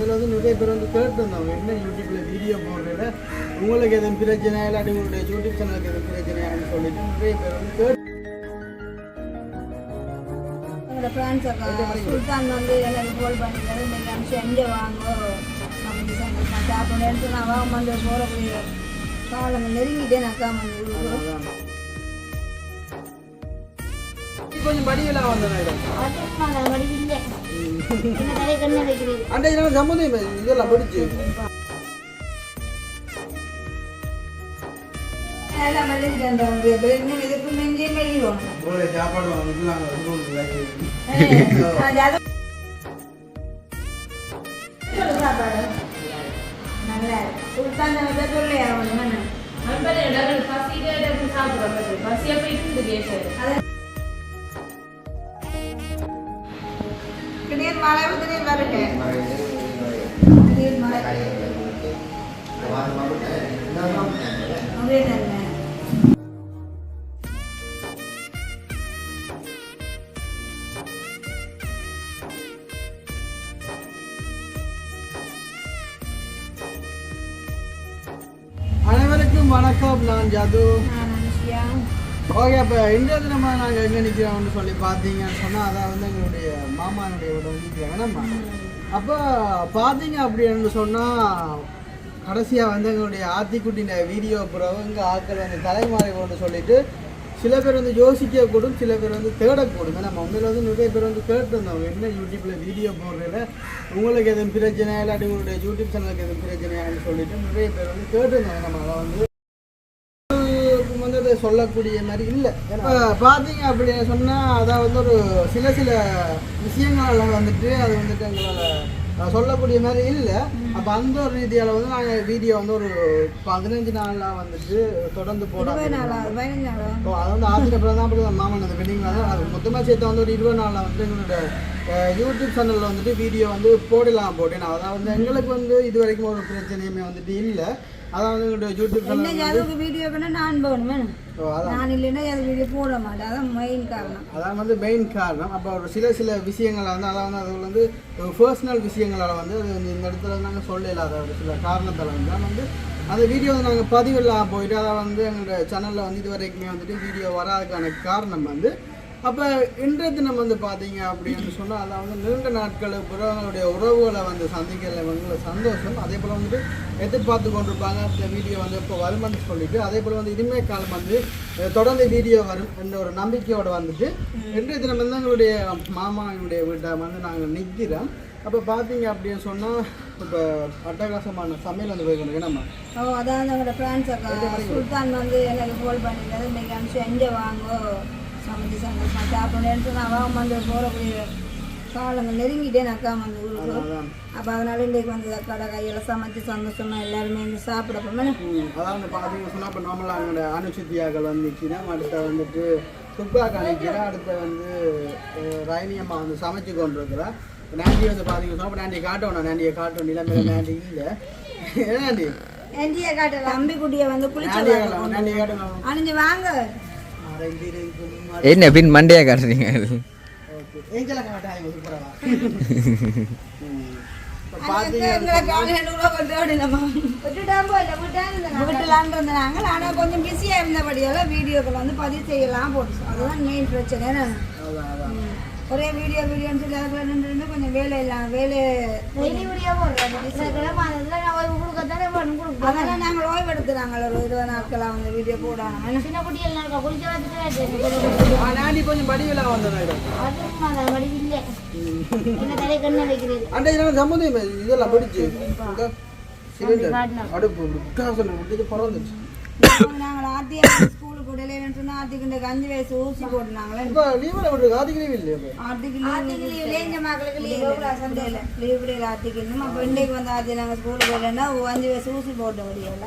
உண்மையில வந்து நிறைய பேர் வந்து கேட்டுருந்தாங்க என்ன யூடியூப்ல வீடியோ போடுறதுல உங்களுக்கு எதுவும் பிரச்சனை இல்லாட்டி உங்களுடைய யூடியூப் சேனலுக்கு எதுவும் பிரச்சனையான்னு சொல்லிட்டு நிறைய பேர் வந்து கேட்டு ஃப்ரெண்ட்ஸ் அக்கா சுல்தான் வந்து எனக்கு கால் பண்ணிக்கிறது இன்னைக்கு அனுப்பிச்சு எங்கே வாங்கோ அப்படின்னு சொன்னேன் சாப்பிடணுன்னு நான் வாங்க வந்து போகக்கூடிய காலங்கள் நெருங்கிட்டேன் அக்கா வந்து கொஞ்சம் படியெல்லாம் வந்தேன் அன்றைக்கு சம்மந்தம் இதெல்லாம் படிச்சு அனைவருக்கும் வணக்கம். நான் ஜது. ஓகே, இப்போ இன்றைய தினமா நாங்கள் எங்கே நிற்கிறோம்னு சொல்லி பார்த்தீங்கன்னு சொன்னால் அதான் வந்து எங்களுடைய மாமானுடைய வீடு வந்து நிற்கிறாங்க. அப்போ பார்த்தீங்க அப்படின்னு சொன்னால் கடைசியாக வந்து எங்களுடைய ஆத்திக்குட்டின வீடியோ பிறகு இங்கே ஆட்கள் வந்து தலைமாறி கொண்டு சொல்லிட்டு சில பேர் வந்து யோசிக்கக்கூடும், சில பேர் வந்து தேடக்கூடும். நம்ம உண்மையில் வந்து நிறைய பேர் வந்து கேட்டுருந்தவங்க என்ன யூடியூப்பில் வீடியோ போடுறதுல உங்களுக்கு எதுவும் பிரச்சனை இல்லாட்டி உங்களுடைய யூடியூப் சேனலுக்கு எதுவும் பிரச்சனையான்னு சொல்லிட்டு நிறைய பேர் வந்து கேட்டுருந்தாங்க. நம்ம அதை வந்து சொல்லக்கூடிய மாதிரி இல்லை. பார்த்தீங்க அப்படின்னு சொன்னால் அதாவது ஒரு சில விஷயங்கள்ல வந்துட்டு அது வந்துட்டு எங்களால் சொல்லக்கூடிய மாதிரி இல்லை. அப்போ அந்த ஒரு ரீதியால் வந்து நாங்கள் வீடியோ வந்து ஒரு 15 நாளாக வந்துட்டு தொடர்ந்து போடுறோம். அது வந்து ஆசிரியர் தான் அப்படி மாமன் அந்த பெண்டிங்கில் தான் அது மொத்தமாக சேர்த்து வந்து ஒரு 20 நாளில் வந்து எங்களோட யூடியூப் சேனலில் வந்துட்டு வீடியோ வந்து போட்டேன். அதாவது வந்து எங்களுக்கு வந்து இது வரைக்கும் ஒரு பிரச்சனையுமே வந்துட்டு இல்லை. அதாவது எங்களுடைய யூடியூப் சேனல் வீடியோ நான் போகணும், நான் இல்லைன்னா அது வீடியோ போட மாட்டேன். அதான் மெயின் காரணம். அதான் வந்து மெயின் காரணம். அப்போ ஒரு சில விஷயங்களை வந்து அதாவது அது வந்து பர்சனல் விஷயங்களால் வந்து அது வந்து இந்த இடத்துல நாங்கள் சொல்லல. அதோட சில காரணத்தால் வந்து அந்த வீடியோ வந்து நாங்கள் பதிவில்லாம் போயிட்டு அதை வந்து எங்களுடைய சேனலில் வந்து இது வரைக்குமே வந்துட்டு வீடியோ வராதுக்கான காரணம் வந்து அப்போ இன்றைய தினம் வந்து பார்த்தீங்க அப்படின்னு சொன்னால் அதில் வந்து நீண்ட நாட்கள் புறவங்களுடைய உறவுகளை வந்து சந்திக்கல வந்து சந்தோஷம். அதே போல் வந்துட்டு எதிர்பார்த்து கொண்டிருப்பாங்க இந்த வீடியோ வந்து இப்போ வருமானு சொல்லிட்டு அதே போல் வந்து இனிமே காலம் வந்து தொடர்ந்து வீடியோ வரும் என்ற ஒரு நம்பிக்கையோடு வந்துட்டு இன்றைய தினம் வந்து எங்களுடைய மாமாவினுடைய வீட்டை வந்து நாங்கள் நிற்கிறோம். அப்போ பார்த்தீங்க அப்படின்னு சொன்னால் இப்போ அட்டகாசமான சமையல் வந்து போய்க்கணும். நம்ம அதான் எங்களோட ஃப்ரெண்ட்ஸ் அக்கா சுல்தான் வந்து எனக்கு கால் பண்ணிக்கிறது இன்னைக்கு அனுப்பிச்சு எங்கே வாங்கோ சமைச்சு சந்தோஷமாக சாப்பிடணுன்ட்டு நான் வாங்க வந்து போகக்கூடிய காலங்கள் நெருங்கிட்டேன் அக்கா வந்து ஊருக்கு. அப்போ அதனால இன்றைக்கு வந்து அக்காட கையில் சமைச்சு சந்தோஷமாக எல்லாருமே இங்கே சாப்பிட போமே. அதான் பார்த்தீங்கன்னா சொன்னால் இப்போ நார்மலாக எங்களோட அனுசுத்தியாக்கள் வந்து நிற்கிறேன். அடுத்த வந்துட்டு துப்பாக்கா நிற்கிறேன். அடுத்த வந்து ரைனியம்மா வந்து சமைச்சு கொண்டு இருக்கிறேன். நாண்டி வந்து பார்த்தீங்கன்னா சொன்னால் நாண்டியை காட்டணும், நாண்டியை காட்டணும். நிலைமையில நாண்டி இல்லை ஏன்னாண்டி நாண்டியை காட்டல அம்பிக்குட்டியை வந்து குளிச்சு நாண்டியை காட்டணும் அணிஞ்சு வாங்க. என்ன பின் மண்டையா காட்டுறீங்க? ஆனா கொஞ்சம் பிஸியா இருந்தபடியால வீடியோக்கள் வந்து பதிவு செய்யலாம் போட்டு அதுதான் மெயின் பிரச்சனை. ஒரே வீடியோன்னு சொல்லி அதுக்குள்ள கொஞ்சம் வேலை இல்லாம அதெல்லாம் நாங்கள் ஓய்வு எடுத்துறாங்க ஒரு 20 நாட்களா வந்து வீடியோ போடாங்க. கொஞ்சம் படிவில சம்பந்தம் இதெல்லாம் படிச்சு அடுப்பு பரவாயில்ல. நாங்கள் ஆத்தியா ஸ்கூலுக்கு விடலைன்னு சொன்னா ஆத்திக்கு 5 வயசு ஊசி போட்டுனாங்களே. ஆத்திக்கு மக்களுக்கு லீவ் விடையில ஆத்திக்கு அப்போ இன்றைக்கு வந்து ஆத்தி நாங்கள் ஸ்கூலுக்கு விடலைன்னா 5 வயசு ஊசி போட்ட முடியல.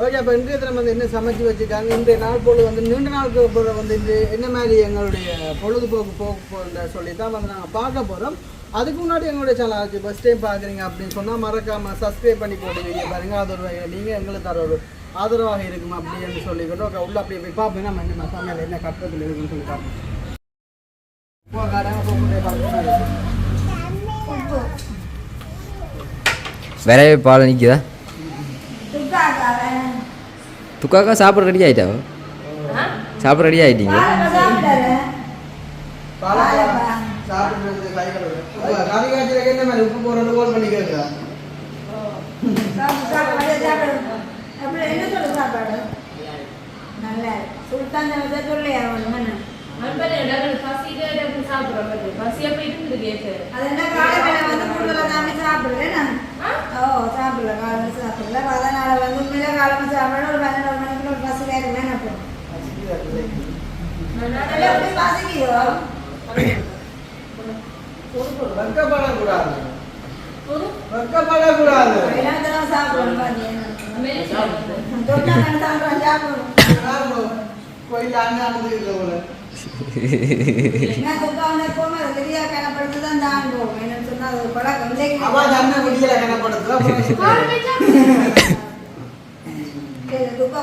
ஓகே, அப்போ இன்றைய தினம் வந்து என்ன சமைச்சு வச்சுருக்காங்க இன்றைய நாள் பொழுது வந்து நீண்ட நாளுக்கு வந்து என்ன மாதிரி எங்களுடைய பொழுதுபோக்கு போக சொல்லி தான் வந்து நாங்கள் பார்க்க போகிறோம். அதுக்கு முன்னாடி எங்களுடைய சேனல் ஆச்சு ஃபஸ்ட் டைம் பார்க்குறீங்க அப்படின்னு சொன்னால் மறக்காமல் சப்ஸ்கிரைப் பண்ணி போடுவீங்க பாருங்கள். அது ஒரு நீங்கள் எங்களுக்கு தர ஒரு ஆதரவாக இருக்குமா அப்படின்னு சொல்லிக்கிட்டு உள்ள அப்படியே போய் பார்ப்பேன் நம்ம என்ன சமையல் என்ன கட்டத்தில் இருக்குன்னு சொல்லி பார்ப்போம். உப்பு விரைவே பால் நிற்குதா துக்காக்கார துக்காக்கா சாப்பிட ரெடி ஆகிட்டா சாப்பிட ரெடி ஆகிட்டீங்க சாப்பிட்டாரு சாப்பிட்டு கை கழுவு கறி காய்ச்சலுக்கு என்ன மாதிரி உப்பு போடுறது கோல் பண்ணி கேட்குறா அப்புறம் என்ன சொல்ல சாப்பாடு நல்ல சுல்தான் சொல்லியா ஒன்று அது என்ன காலையில வந்து கூடுதலாக தாண்டி சாப்பிடுறேன் நான் சாப்பிடல காலையில் சாப்பிடல அதனால வந்து உண்மையில காலையில் சாப்பிட ஒரு 11 மணிக்குள்ள ஒரு பசி வேறுமே நான் பசிக்குதோ வெக்கப்படக்கூடாது வெக்கப்படக்கூடாது சாப்பிடணும் சாப்பிடணும் கோயில் அண்ணன் இல்லை போல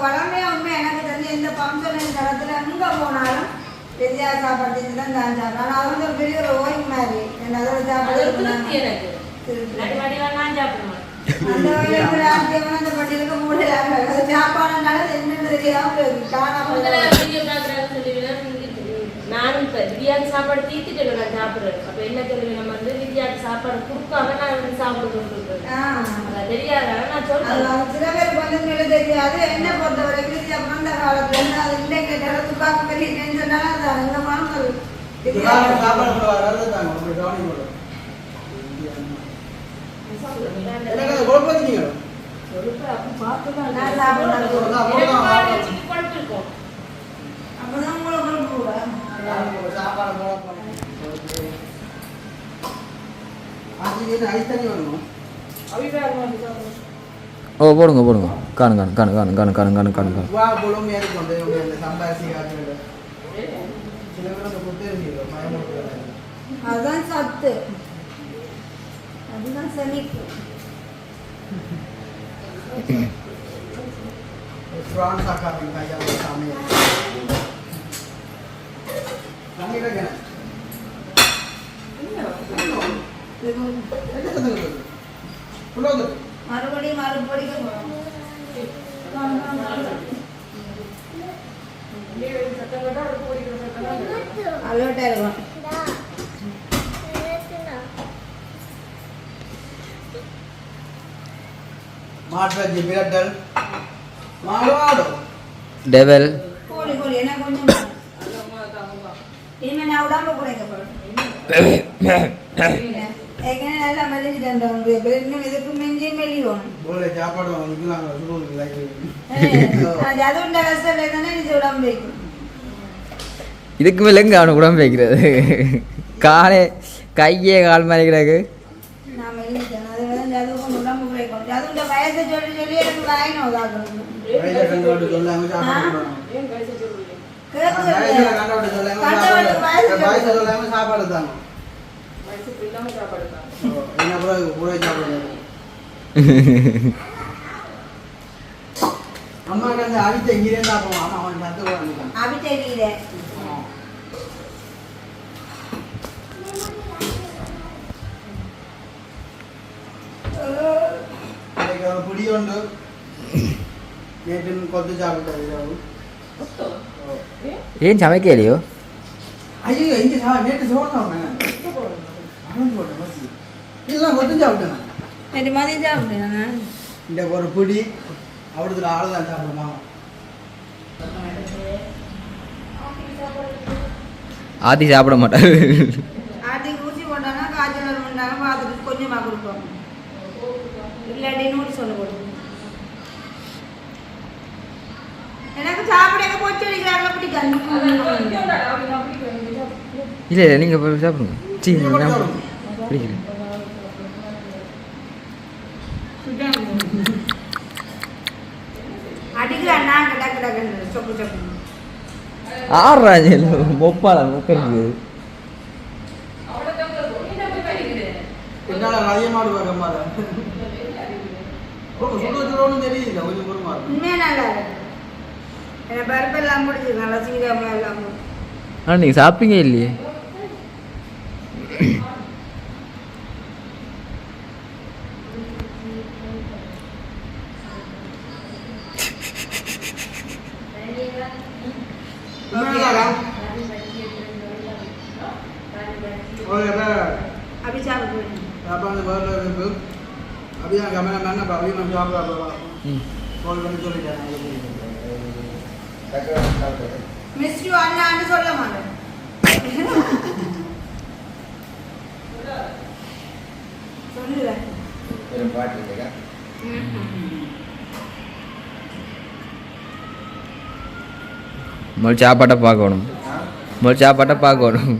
வளமையா உண்மை எனக்கு தெரிஞ்ச எந்த ஃபங்க்ஷன் தளத்துல எங்க போனாலும் பெரியா சாப்பாடு தான் தான் சாப்பிடும் ஆனா அது வந்து ஒரு பெரிய ஒரு ஓய்வு மாதிரி அதோட சாப்பாடு அந்த வயசுல அந்த பட்டியலுக்கு மூடலாங்க சாப்பாடுனால என்னன்னு தெரியாம காணாமல் நானும் இப்போ வித்யாக்கு சாப்பாடு தீர்த்துட்டு நான் சாப்பிட்றேன் அப்போ என்ன தெரியும் நம்ம வந்து வித்யாக்கு சாப்பாடு கொடுக்காம நான் வந்து சாப்பிட கொண்டு தெரியாத நான் சொல்றேன் சில பேருக்கு வந்து தெரியாது என்ன பொறுத்த வரைக்கும் அந்த காலத்துல இருந்து அது இன்னைக்கு துப்பாக்கு பெரிய டென்ஷனால அது அந்த மனங்கள் ஓ போடுங்க போடுங்க காணு காணு காணு காணு காணு காணு காணு காணு காணு அதுதான் சத்து அதுதான் செமிக்கு மறுபடியும் மறுபடிக்க அலோட்டா இருக்கும் மாட்வெஜ் பிரட்டல் மாவாடு டெவல் கோழி கோழி என்ன கொஞ்சம் இனிமே நான் உடம்பு குறைக்கப்படும் எங்கே நல்லா மெலிஞ்சிட்டேன் இன்னும் இதுக்கு மிஞ்சி மெலியும் சாப்பாடு அது உண்ட கஷ்டம் தானே இது உடம்பு வைக்கும் இதுக்கு மேலே எங்கே அவனை உடம்பு வைக்கிறது காலே கையே கால் மாதிரி கிடக்கு நான் மெலிஞ்சிட்டேன் அது வந்து அது கொஞ்சம் உடம்பு குறைக்கும் அது உண்ட வயசை சொல்லி சொல்லி எனக்கு வாயின உதாக்கணும் சாப்பாடு தாங்க அம்மா அவித்த கீரை சாப்பிடுவோம் அவன் அவித்த கீரை புடி உண்டு நேற்று கொத்து சாப்பிட்டாரு ஏன் சமைக்கலையோ ஐயோ இங்கே நேற்று சோழம் இதெல்லாம் கொத்து சாப்பிட்டேன் நேற்று மதியம் சாப்பிட்டேன் இந்த ஒரு பிடி அவ்வளோத்துல ஆள் தான் சாப்பிடுமா ஆதி சாப்பிட மாட்டாரு ஆட்டுக்கு ஊசி போட்டானா காய்ச்சல் வந்தாலும் பார்த்துட்டு கொஞ்சமாக கொடுப்போம் இல்லாட்டி நூறு சொல்ல போடுவோம் எனக்கு சாப்பிட போச்சு அடிக்கிறாங்களா பிடிக்காது இல்லை இல்லை நீங்கள் போய் சாப்பிடுங்க சீ நான் பிடிக்கிறேன் அடிக்கிறான் டக்கு டக்குன்னு சொப்பு சொப்பு ஆடுறாங்க மொப்பாளா மொக்கிறது என்னால் அதிகமாடு வரமாறு சுடுவதுன்னு தெரியல கொஞ்சம் பொறுமாறு உண்மையாக நல்லா இருக்கு எனக்கு பருப்பு எல்லாம் பிடிச்சிருக்கு நல்லா சீக்கிரமாக எல்லாம் ஆனால் நீங்கள் சாப்பிட்டீங்க இல்லையே अभी चावल बोले apa nih baru itu abi yang kamera mana pak abi mau jawab apa call பண்ணி சொல்லிட்டேன் मिस यू अन्ना अन्ना சொல்ல மாட்டேன் சொல்லுங்க ஒரு பாட்டு இருக்கா முதல் சாப்பாட்டை பார்க்கணும் முதல் சாப்பாட்டை பார்க்கணும்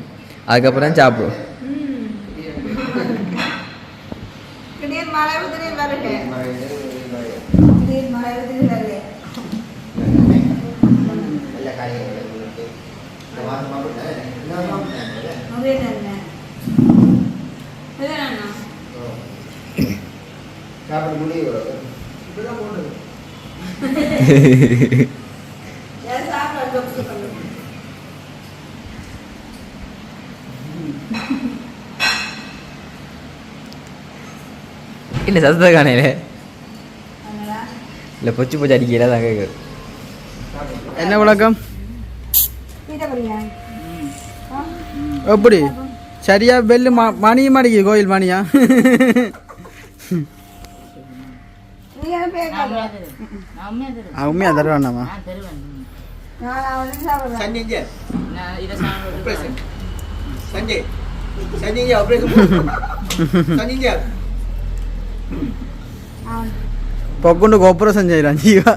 அதுக்கப்புறம் சாப்பிடும் திடீர் மழை திடீர் வருது திடீர் மழை திடீர் வருது சாப்பிட முடியும் இப்பதான் போடுது இல்லை சத்தத்தை காணையில இல்லை பொச்சு பொச்சு அடிக்கல தான் கேட்குது என்ன விளக்கம் எப்படி சரியா பெல்லு மணியும் அடிக்குது கோயில் மணியா உண்மையா தருவாண்ணாமா పొక్కుంటూ ఆపరేషన్ చేయరా జీవా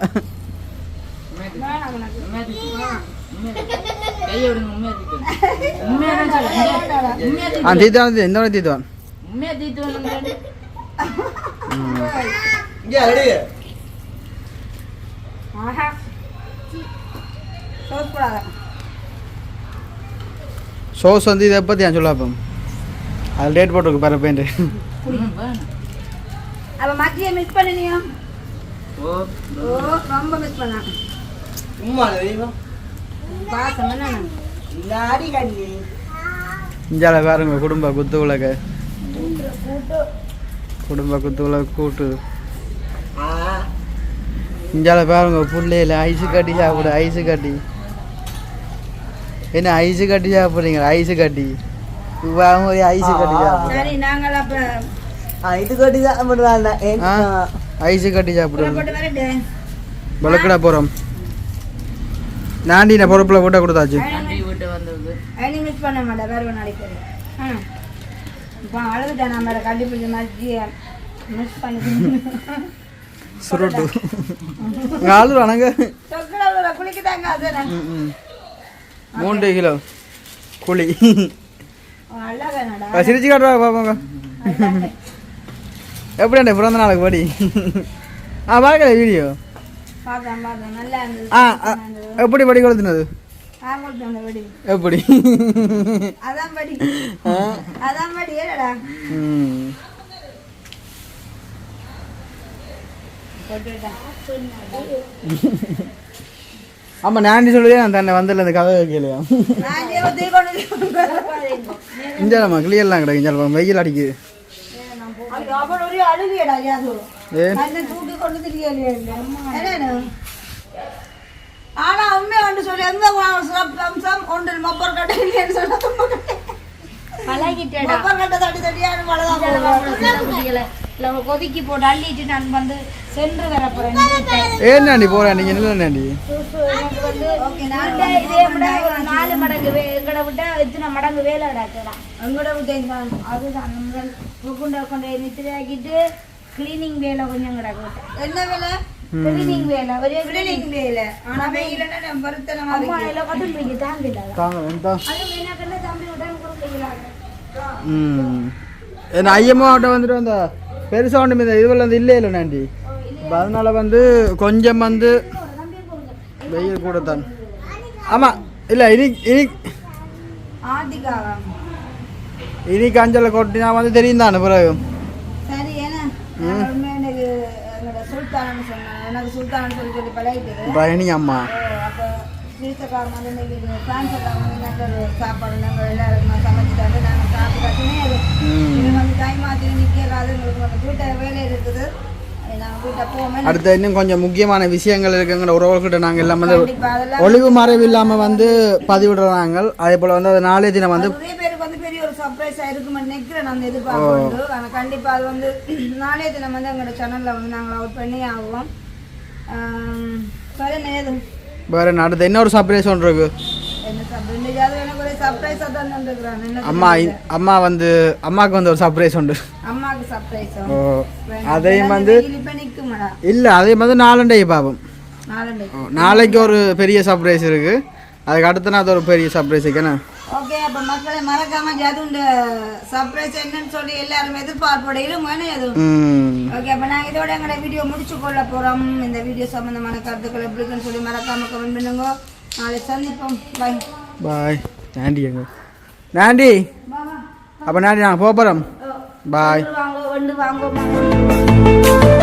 తీద్దాం ఎంత తీద్దాం சோஸ் வந்து இதை பற்றி நான் சொல்லாப்போம் அது டேட் போட்டிருக்கு பாரு பெயிண்ட் அப்ப மத்திய மிஸ் பண்ணினியா ஓ ரொம்ப மிஸ் பண்ணா பாசம் என்ன லாரி கண்ணி இஞ்சால பாருங்க குடும்ப குத்து உலக குடும்ப குத்து உலக கூட்டு இஞ்சால பாருங்க புள்ளையில ஐஸு கட்டி சாப்பிடு ஐஸு கட்டி என்ன ஐஸு கட்டி சாப்பிட்றீங்க ஐஸு கட்டி ஐஸு கட்டி சாப்பிடு சரி நாங்கள் அப்ப இது கட்டி சாப்பிடுறாங்க ஐஸு கட்டி சாப்பிடுவோம் போட்டு வரட்டு வளர்க்கடா போகிறோம் நாண்டி நான் பொறுப்பில் போட்டால் கொடுத்தாச்சு ஐனி மிஸ் பண்ண மாட்டேன் வேறு ஒன்று அடிக்கிறது இப்போ அழுதுட்டேன் நான் வேறு கண்டிப்பாக மாதிரி மிஸ் பண்ணி சுருட்டு ஆளு வணங்க சொக்கடவுல குளிக்குதாங்க அது 3 கிலோ குழி நல்லா வேணாடா சிரிச்சு காட்டுவா பாப்பாங்க எப்படி பிறந்த நாளுக்கு படி பார்க்கல வீடியோ பார்த்தேன் நல்லா இருந்தது எப்படி படி கொளுத்துனது வெடி எப்படி அதான் படி ஏடா ஆமா நாண்டி சொல்லுதே நான் தன்னை வந்தல அந்த கதை கேளையா இஞ்சாலம்மா கிளியர்லாம் கிடையாது இஞ்சாலம்மா வெயில் அடிக்குது ஆனா உண்மை ஒன்று சொல்லி எந்த அம்சம் ஒன்றில் மொப்பர் கட்டை இல்லைன்னு சொன்னா கொதிக்கி போட்டு அள்ளிட்டு நான் வந்து சென்று வர போறேன் ஏன்னாண்டி போறேன் நீங்க இல்லைண்ணாண்டி 4 மடங்கு எங்கட விட்டா எத்தனை மடங்கு வேலை கிடக்கலாம் எங்கட விட்டா அதுதான் கொண்டு நித்திராக்கிட்டு கிளீனிங் வேலை கொஞ்சம் கிடக்கு என்ன வேலை கிளீனிங் வேலை ஒரு கிளீனிங் வேலை ஆனா வெயிலன்னா நம்ம வருத்தனமா இருக்கு கட்டில் வைக்க தாங்கல அது வேணாக்கல்ல தம்பி உடனே கொடுக்கலாங்க என்ன ஐயம்மா ஆட்ட வந்துட்டு அந்த பெருசா ஒன்று இதுவெல்லாம் வந்து இல்லை நாண்டி அதனால வந்து கொஞ்சம் வந்து வெயில் கூட தான் ஆமாம் இல்லை இன்னைக்கு அஞ்சலை கொட்டினா வந்து தெரியும் தானே பிறகு சரி ஏன்னா எனக்கு சுல்தானு சொன்னேன் எனக்கு சுல்தானு சொல்லி பழகிட்டு பயணி அம்மா அப்போ சீசக்காரன் வந்து இன்னைக்கு ஃபேன்ஸக்காரன் வந்து சாப்பாடு நாங்கள் எல்லாருக்குமா சமைச்சிட்டாங்க நாங்கள் சாப்பிட்டு டைம் ஆச்சு நிற்கலாது வீட்டை வேலை இருக்குது நாங்கள் வீட்டை போவோமே அடுத்து இன்னும் கொஞ்சம் முக்கியமான விஷயங்கள் இருக்குங்கிற உறவுகிட்ட நாங்கள் எல்லாம் வந்து கண்டிப்பாக அதெல்லாம் ஒளிவு மறைவு இல்லாமல் வந்து பதிவிடுறாங்க. அதே போல் வந்து அது நாளைய தினம் வந்து நிறைய பேருக்கு வந்து பெரிய ஒரு சர்ப்ரைஸாக இருக்குமென்னு நினைக்கிறேன் நான் எதிர்பார்க்கணும். ஆனால் கண்டிப்பாக அது வந்து நாளைய தினம் வந்து எங்களோட சேனலில் வந்து நாங்கள் அவுட் பண்ணி ஆகுவோம். வேறு நேது வேறு அடுத்து இன்னொரு சர்ப்ரைஸ் ஒன்று இருக்கு. என்ன சர்ப்ரைஸ் அது எனக்கு ஒரு சர்ப்ரைஸாக தான் வந்துருக்குறான். என்ன அம்மா வந்து அம்மாவுக்கு வந்து ஒரு சர்ப்ரைஸ் உண்டு. அம்மாவுக்கு சர்ப்ரைஸ் அதையும் வந்து இப்போ நிற்குமாடா இல்லை அதையும் வந்து நாலண்டையை பார்ப்போம். நாளைக்கு ஒரு பெரிய சர்ப்ரைஸ் இருக்கு. அதுக்கு அடுத்த நாள் ஒரு பெரிய சர்ப்ரைஸ் இருக்குண்ணா. ஓகே அப்போ மக்களை மறக்காம ஜாதுண்ட சர்ப்ரைஸ் என்னன்னு சொல்லி எல்லாரும் எதிர்பார்ப்போட இருங்கன்னு எதுவும். ஓகே அப்போ நாங்கள் இதோட எங்களோட வீடியோ முடிச்சு கொள்ள போகிறோம். இந்த வீடியோ சம்மந்தமான கருத்துக்கள் எப்படி இருக்குன்னு சொல்லி மறக்காம கமெண்ட் பண்ணுங்க. நாளை சந்திப்போம். பாய் பாய். நாண்டி எங்க நாண்டி அப்போ நாண்டி நாங்கள் போகிறோம். பாய். வாங்க வாங்க